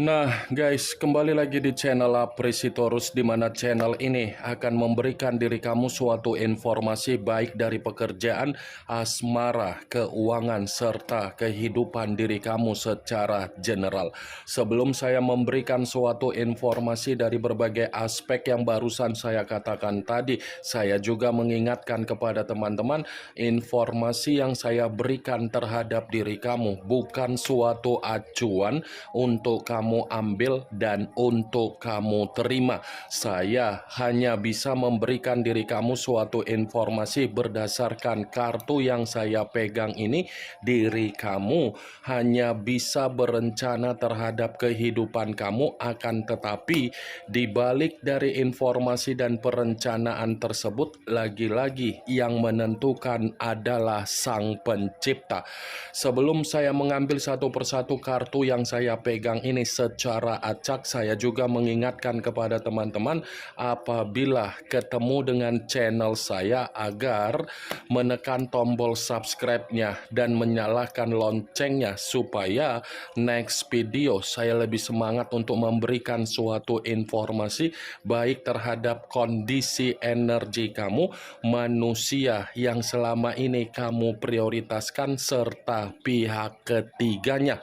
Nah guys, kembali lagi di channel Apresitorus, di mana channel ini akan memberikan diri kamu suatu informasi baik dari pekerjaan, asmara, keuangan, serta kehidupan diri kamu secara general. Sebelum saya memberikan suatu informasi dari berbagai aspek yang barusan saya katakan tadi, saya juga mengingatkan kepada teman-teman, informasi yang saya berikan terhadap diri kamu bukan suatu acuan untuk kamu ambil dan untuk kamu terima. Saya hanya bisa memberikan diri kamu suatu informasi berdasarkan kartu yang saya pegang ini. Diri kamu hanya bisa berencana terhadap kehidupan kamu, akan tetapi dibalik dari informasi dan perencanaan tersebut, lagi-lagi yang menentukan adalah Sang Pencipta. Sebelum saya mengambil satu persatu kartu yang saya pegang ini secara acak, saya juga mengingatkan kepada teman-teman apabila ketemu dengan channel saya agar menekan tombol subscribe-nya dan menyalakan loncengnya supaya next video saya lebih semangat untuk memberikan suatu informasi baik terhadap kondisi energi kamu, manusia yang selama ini kamu prioritaskan, serta pihak ketiganya.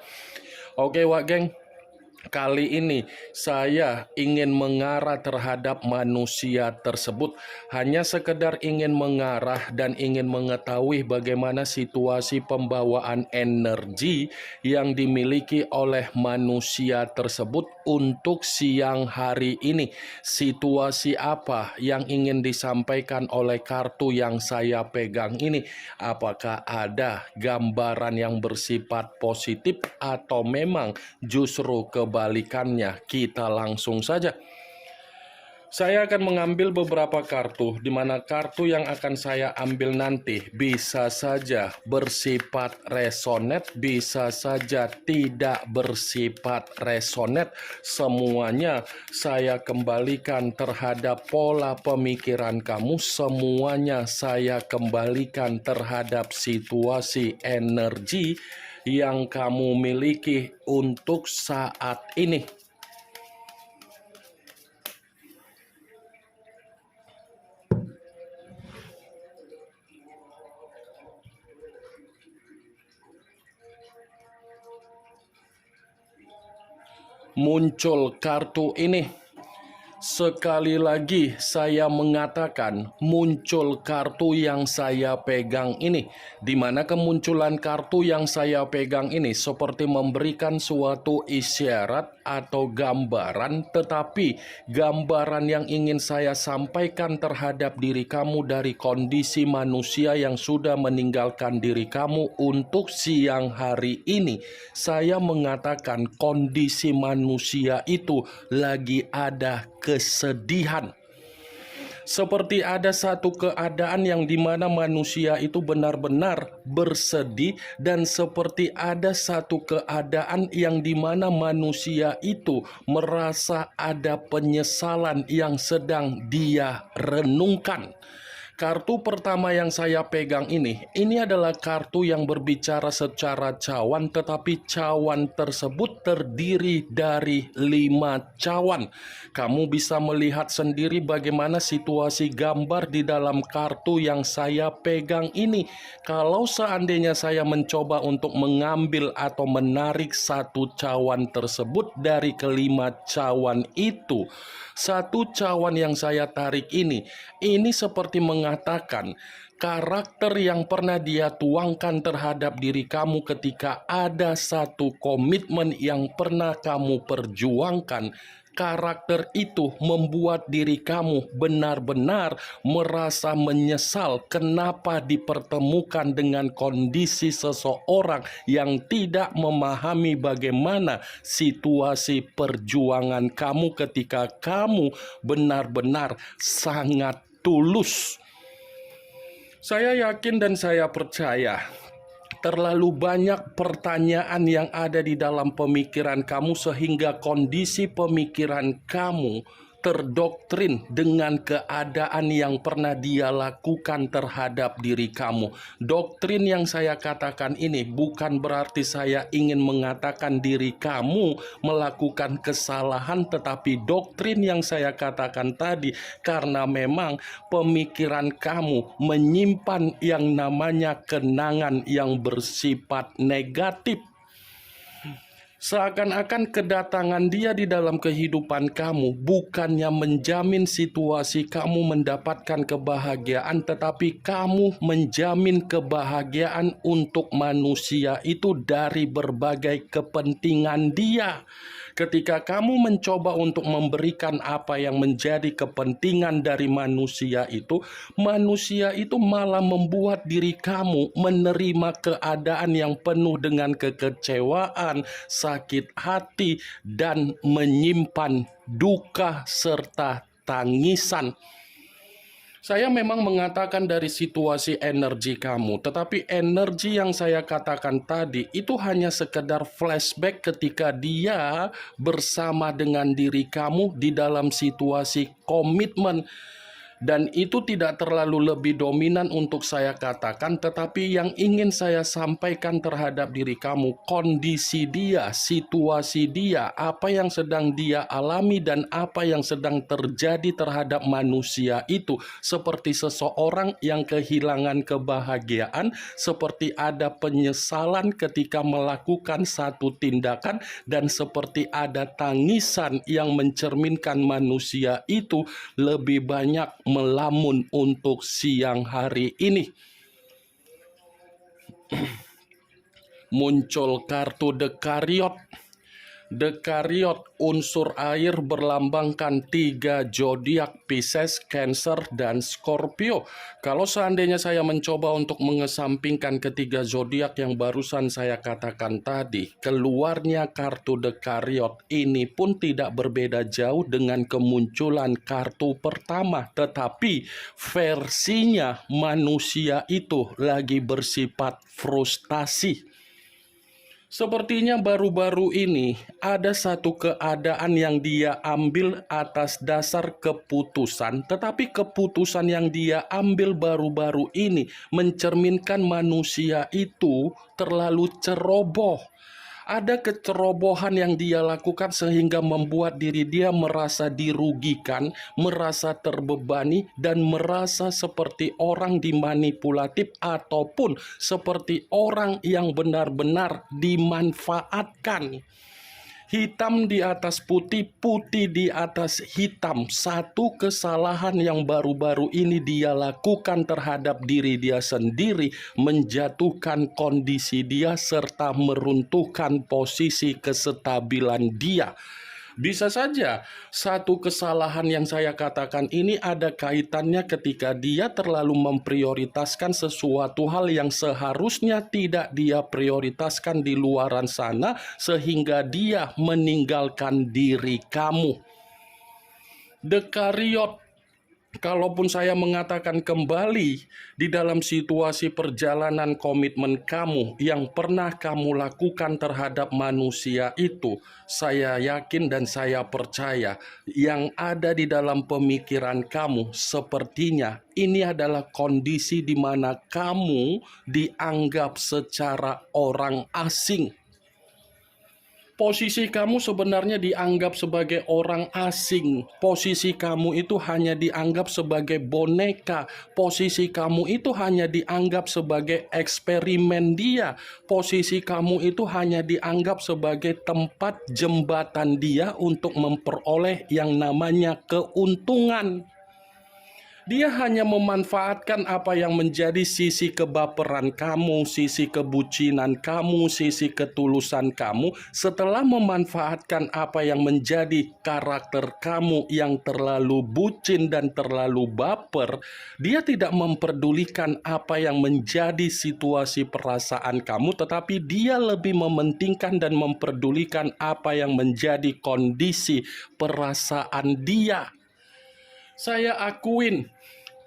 Oke Wak Geng, kali ini saya ingin mengarah terhadap manusia tersebut. Hanya sekedar ingin mengarah dan ingin mengetahui bagaimana situasi pembawaan energi yang dimiliki oleh manusia tersebut untuk siang hari ini. Situasi apa yang ingin disampaikan oleh kartu yang saya pegang ini? Apakah ada gambaran yang bersifat positif atau memang justru kebalikannya? Kita langsung saja. Saya akan mengambil beberapa kartu, di mana kartu yang akan saya ambil nanti bisa saja bersifat resonate, bisa saja tidak bersifat resonate. Semuanya saya kembalikan terhadap pola pemikiran kamu, semuanya saya kembalikan terhadap situasi energi yang kamu miliki untuk saat ini. Muncul kartu ini. Sekali lagi saya mengatakan muncul kartu yang saya pegang ini, di mana kemunculan kartu yang saya pegang ini seperti memberikan suatu isyarat atau gambaran, tetapi gambaran yang ingin saya sampaikan terhadap diri kamu dari kondisi manusia yang sudah meninggalkan diri kamu untuk siang hari ini. Saya mengatakan kondisi manusia itu lagi ada kesedihan. Seperti ada satu keadaan yang dimana manusia itu benar-benar bersedih, dan seperti ada satu keadaan yang dimana manusia itu merasa ada penyesalan yang sedang dia renungkan. Kartu pertama yang saya pegang ini adalah kartu yang berbicara secara cawan, tetapi cawan tersebut terdiri dari 5 cawan. Kamu bisa melihat sendiri bagaimana situasi gambar di dalam kartu yang saya pegang ini. Kalau seandainya saya mencoba untuk mengambil atau menarik satu cawan tersebut dari kelima cawan itu, satu cawan yang saya tarik ini seperti mengatakan karakter yang pernah dia tuangkan terhadap diri kamu ketika ada satu komitmen yang pernah kamu perjuangkan. Karakter itu membuat diri kamu benar-benar merasa menyesal kenapa dipertemukan dengan kondisi seseorang yang tidak memahami bagaimana situasi perjuangan kamu ketika kamu benar-benar sangat tulus. Saya yakin dan saya percaya terlalu banyak pertanyaan yang ada di dalam pemikiran kamu sehingga kondisi pemikiran kamu terdoktrin dengan keadaan yang pernah dia lakukan terhadap diri kamu. Doktrin yang saya katakan ini bukan berarti saya ingin mengatakan diri kamu melakukan kesalahan, tetapi doktrin yang saya katakan tadi karena memang pemikiran kamu menyimpan yang namanya kenangan yang bersifat negatif. Seakan-akan kedatangan dia di dalam kehidupan kamu bukannya menjamin situasi kamu mendapatkan kebahagiaan, tetapi kamu menjamin kebahagiaan untuk manusia itu dari berbagai kepentingan dia. Ketika kamu mencoba untuk memberikan apa yang menjadi kepentingan dari manusia itu malah membuat diri kamu menerima keadaan yang penuh dengan kekecewaan, sakit hati, dan menyimpan duka serta tangisan. Saya memang mengatakan dari situasi energi kamu, tetapi energi yang saya katakan tadi itu hanya sekedar flashback ketika dia bersama dengan diri kamu di dalam situasi komitmen. Dan itu tidak terlalu lebih dominan untuk saya katakan, tetapi yang ingin saya sampaikan terhadap diri kamu, kondisi dia, situasi dia, apa yang sedang dia alami dan apa yang sedang terjadi terhadap manusia itu, seperti seseorang yang kehilangan kebahagiaan, seperti ada penyesalan ketika melakukan satu tindakan, dan seperti ada tangisan yang mencerminkan manusia itu lebih banyak melamun untuk siang hari ini. Muncul kartu Dekariot. Dekariot unsur air berlambangkan 3 zodiak Pisces, Cancer, dan Scorpio. Kalau seandainya saya mencoba untuk mengesampingkan ketiga zodiak yang barusan saya katakan tadi, keluarnya kartu Dekariot ini pun tidak berbeda jauh dengan kemunculan kartu pertama, tetapi versinya manusia itu lagi bersifat frustasi. Sepertinya baru-baru ini ada satu keadaan yang dia ambil atas dasar keputusan, tetapi keputusan yang dia ambil baru-baru ini mencerminkan manusia itu terlalu ceroboh. Ada kecerobohan yang dia lakukan sehingga membuat diri dia merasa dirugikan, merasa terbebani, dan merasa seperti orang dimanipulatif ataupun seperti orang yang benar-benar dimanfaatkan. Hitam di atas putih, putih di atas hitam. Satu kesalahan yang baru-baru ini dia lakukan terhadap diri dia sendiri menjatuhkan kondisi dia serta meruntuhkan posisi kestabilan dia. Bisa saja satu kesalahan yang saya katakan ini ada kaitannya ketika dia terlalu memprioritaskan sesuatu hal yang seharusnya tidak dia prioritaskan di luaran sana sehingga dia meninggalkan diri kamu. Dekariot. Kalaupun saya mengatakan kembali di dalam situasi perjalanan komitmen kamu yang pernah kamu lakukan terhadap manusia itu, saya yakin dan saya percaya yang ada di dalam pemikiran kamu sepertinya ini adalah kondisi di mana kamu dianggap secara orang asing. Posisi kamu sebenarnya dianggap sebagai orang asing. Posisi kamu itu hanya dianggap sebagai boneka. Posisi kamu itu hanya dianggap sebagai eksperimen dia. Posisi kamu itu hanya dianggap sebagai tempat jembatan dia untuk memperoleh yang namanya keuntungan. Dia hanya memanfaatkan apa yang menjadi sisi kebaperan kamu, sisi kebucinan kamu, sisi ketulusan kamu. Setelah memanfaatkan apa yang menjadi karakter kamu yang terlalu bucin dan terlalu baper, dia tidak memperdulikan apa yang menjadi situasi perasaan kamu, tetapi dia lebih mementingkan dan memperdulikan apa yang menjadi kondisi perasaan dia. Saya akuin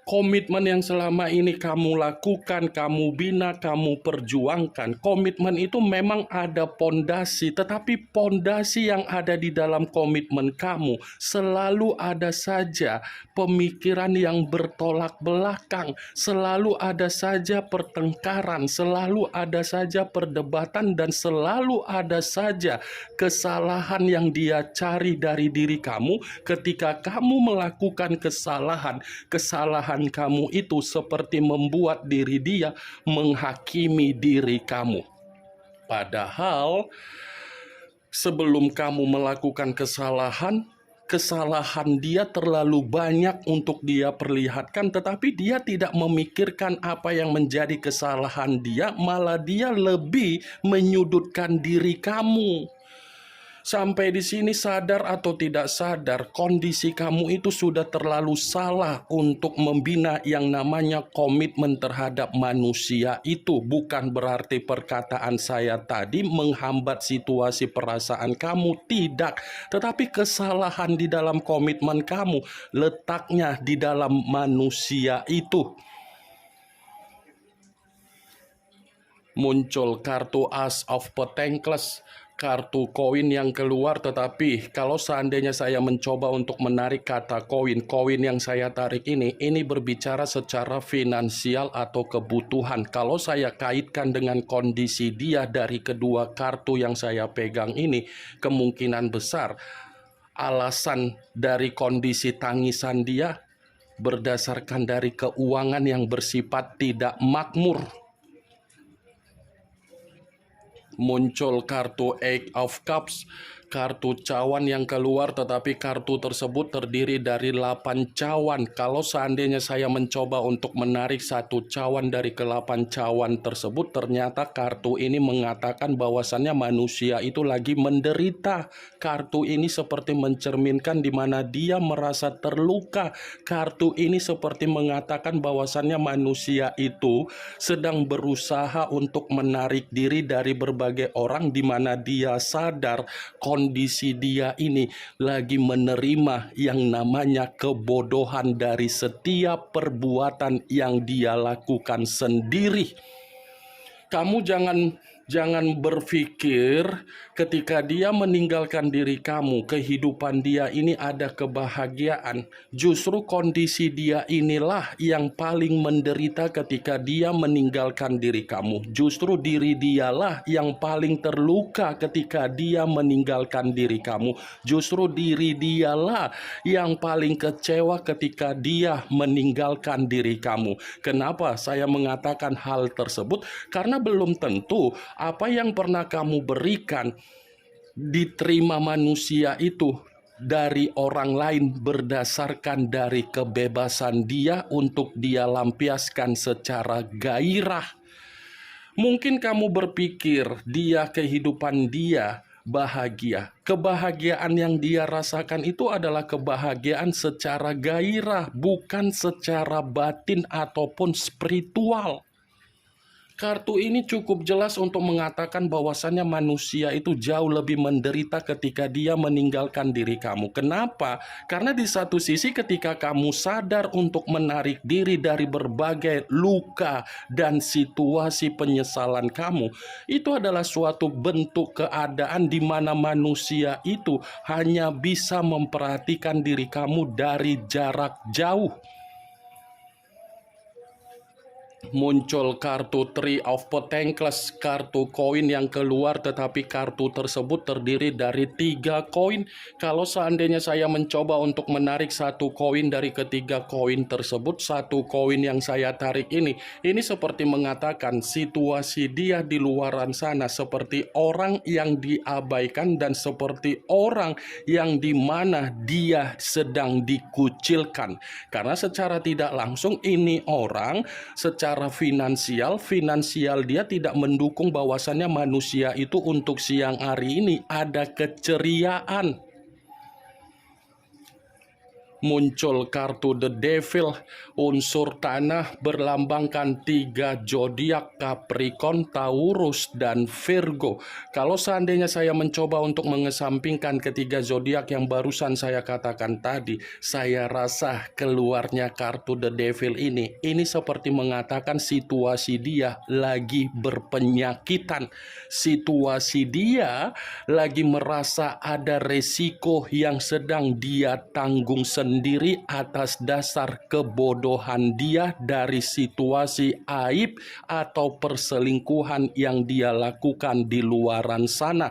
Komitmen yang selama ini kamu lakukan, kamu bina, kamu perjuangkan, komitmen itu memang ada pondasi, tetapi pondasi yang ada di dalam komitmen kamu selalu ada saja pemikiran yang bertolak belakang, selalu ada saja pertengkaran, selalu ada saja perdebatan, dan selalu ada saja kesalahan yang dia cari dari diri kamu. Ketika kamu melakukan kesalahan kamu itu seperti membuat diri dia menghakimi diri kamu. Padahal sebelum kamu melakukan kesalahan dia terlalu banyak untuk dia perlihatkan, tetapi dia tidak memikirkan apa yang menjadi kesalahan dia, malah dia lebih menyudutkan diri kamu. Sampai di sini, sadar atau tidak sadar, kondisi kamu itu sudah terlalu salah untuk membina yang namanya komitmen terhadap manusia itu. Bukan berarti perkataan saya tadi menghambat situasi perasaan kamu, tidak. Tetapi kesalahan di dalam komitmen kamu letaknya di dalam manusia itu. Muncul kartu Ace of Pentacles, kartu koin yang keluar. Tetapi kalau seandainya saya mencoba untuk menarik kata koin yang saya tarik ini berbicara secara finansial atau kebutuhan. Kalau saya kaitkan dengan kondisi dia dari kedua kartu yang saya pegang ini, kemungkinan besar alasan dari kondisi tangisan dia berdasarkan dari keuangan yang bersifat tidak makmur. Muncul kartu Eight of Cups, kartu cawan yang keluar, tetapi kartu tersebut terdiri dari 8 cawan. Kalau seandainya saya mencoba untuk menarik satu cawan dari ke-8 cawan tersebut, ternyata kartu ini mengatakan bahwasannya manusia itu lagi menderita. Kartu ini seperti mencerminkan di mana dia merasa terluka. Kartu ini seperti mengatakan bahwasannya manusia itu sedang berusaha untuk menarik diri dari berbagai orang, di mana dia sadar kondisi dia ini lagi menerima yang namanya kebodohan dari setiap perbuatan yang dia lakukan sendiri. Kamu jangan berpikir ketika dia meninggalkan diri kamu, kehidupan dia ini ada kebahagiaan. Justru kondisi dia inilah yang paling menderita ketika dia meninggalkan diri kamu. Justru diri dialah yang paling terluka ketika dia meninggalkan diri kamu. Justru diri dialah yang paling kecewa ketika dia meninggalkan diri kamu. Kenapa saya mengatakan hal tersebut? Karena belum tentu apa yang pernah kamu berikan diterima manusia itu dari orang lain berdasarkan dari kebebasan dia untuk dia lampiaskan secara gairah. Mungkin kamu berpikir kehidupan dia bahagia. Kebahagiaan yang dia rasakan itu adalah kebahagiaan secara gairah, bukan secara batin ataupun spiritual. Kartu ini cukup jelas untuk mengatakan bahwasannya manusia itu jauh lebih menderita ketika dia meninggalkan diri kamu. Kenapa? Karena di satu sisi ketika kamu sadar untuk menarik diri dari berbagai luka dan situasi penyesalan kamu, itu adalah suatu bentuk keadaan di mana manusia itu hanya bisa memperhatikan diri kamu dari jarak jauh. Muncul kartu Three of Pentacles, kartu koin yang keluar, tetapi kartu tersebut terdiri dari 3 koin. Kalau seandainya saya mencoba untuk menarik satu koin dari ketiga koin tersebut, satu koin yang saya tarik ini seperti mengatakan situasi dia di luaran sana seperti orang yang diabaikan dan seperti orang yang dimana dia sedang dikucilkan. Karena secara tidak langsung ini orang secara finansial dia tidak mendukung bahwasannya manusia itu untuk siang hari ini ada keceriaan. Muncul kartu The Devil, unsur tanah berlambangkan 3 zodiak Capricorn, Taurus, dan Virgo. Kalau seandainya saya mencoba untuk mengesampingkan ketiga zodiak yang barusan saya katakan tadi, saya rasa keluarnya kartu The Devil ini seperti mengatakan situasi dia lagi berpenyakitan. Situasi dia lagi merasa ada resiko yang sedang dia tanggung sendiri atas dasar kebodohan dia dari situasi aib atau perselingkuhan yang dia lakukan di luaran sana.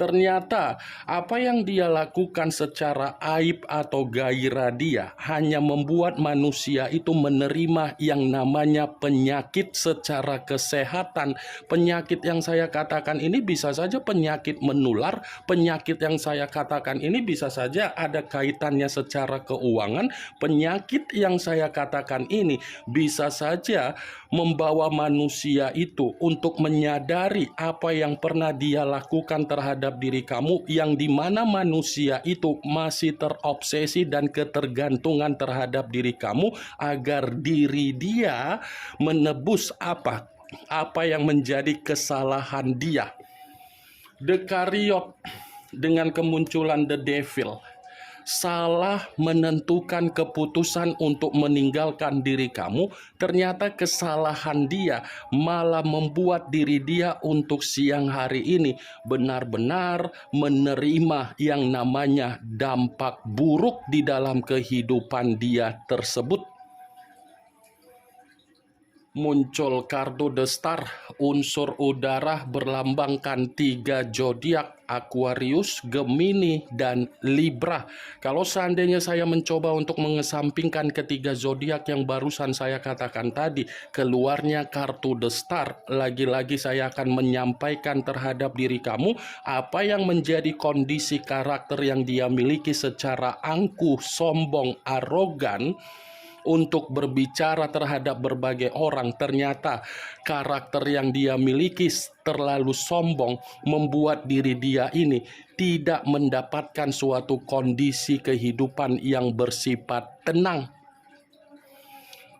Ternyata apa yang dia lakukan secara aib atau gairah dia hanya membuat manusia itu menerima yang namanya penyakit secara kesehatan. Penyakit yang saya katakan ini bisa saja penyakit menular, penyakit yang saya katakan ini bisa saja ada kaitannya secara keuangan, penyakit yang saya katakan ini bisa saja membawa manusia itu untuk menyadari apa yang pernah dia lakukan terhadap diri kamu, yang dimana manusia itu masih terobsesi dan ketergantungan terhadap diri kamu agar diri dia menebus apa yang menjadi kesalahan dia. The Chariot dengan kemunculan The Devil salah menentukan keputusan untuk meninggalkan diri kamu, ternyata kesalahan dia malah membuat diri dia untuk siang hari ini benar-benar menerima yang namanya dampak buruk di dalam kehidupan dia tersebut. Muncul kartu The Star, unsur udara berlambangkan 3 zodiak Aquarius, Gemini, dan Libra. Kalau seandainya saya mencoba untuk mengesampingkan ketiga zodiak yang barusan saya katakan tadi, keluarnya kartu The Star, lagi-lagi saya akan menyampaikan terhadap diri kamu apa yang menjadi kondisi karakter yang dia miliki secara angkuh, sombong, arogan, untuk berbicara terhadap berbagai orang. Ternyata karakter yang dia miliki terlalu sombong membuat diri dia ini tidak mendapatkan suatu kondisi kehidupan yang bersifat tenang.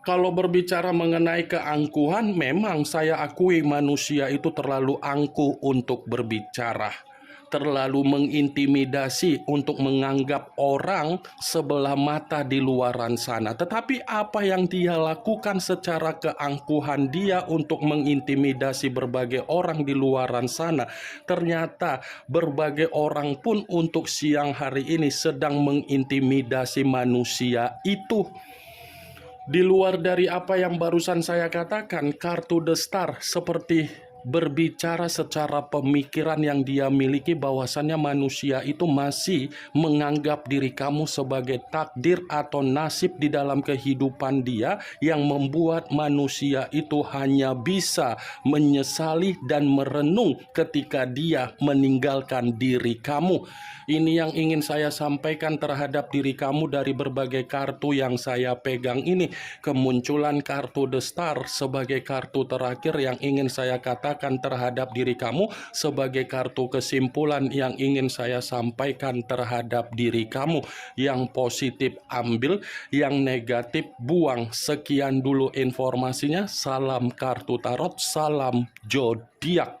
Kalau berbicara mengenai keangkuhan, memang saya akui manusia itu terlalu angkuh untuk berbicara, terlalu mengintimidasi untuk menganggap orang sebelah mata di luaran sana. Tetapi apa yang dia lakukan secara keangkuhan dia untuk mengintimidasi berbagai orang di luaran sana, ternyata berbagai orang pun untuk siang hari ini sedang mengintimidasi manusia itu. Di luar dari apa yang barusan saya katakan, kartu The Star seperti berbicara secara pemikiran yang dia miliki, bahwasannya manusia itu masih menganggap diri kamu sebagai takdir atau nasib di dalam kehidupan dia, yang membuat manusia itu hanya bisa menyesali dan merenung ketika dia meninggalkan diri kamu. Ini yang ingin saya sampaikan terhadap diri kamu dari berbagai kartu yang saya pegang ini. Kemunculan kartu The Star sebagai kartu terakhir yang ingin saya katakan terhadap diri kamu, sebagai kartu kesimpulan yang ingin saya sampaikan terhadap diri kamu. Yang positif ambil, yang negatif buang. Sekian dulu informasinya. Salam kartu tarot, salam zodiak.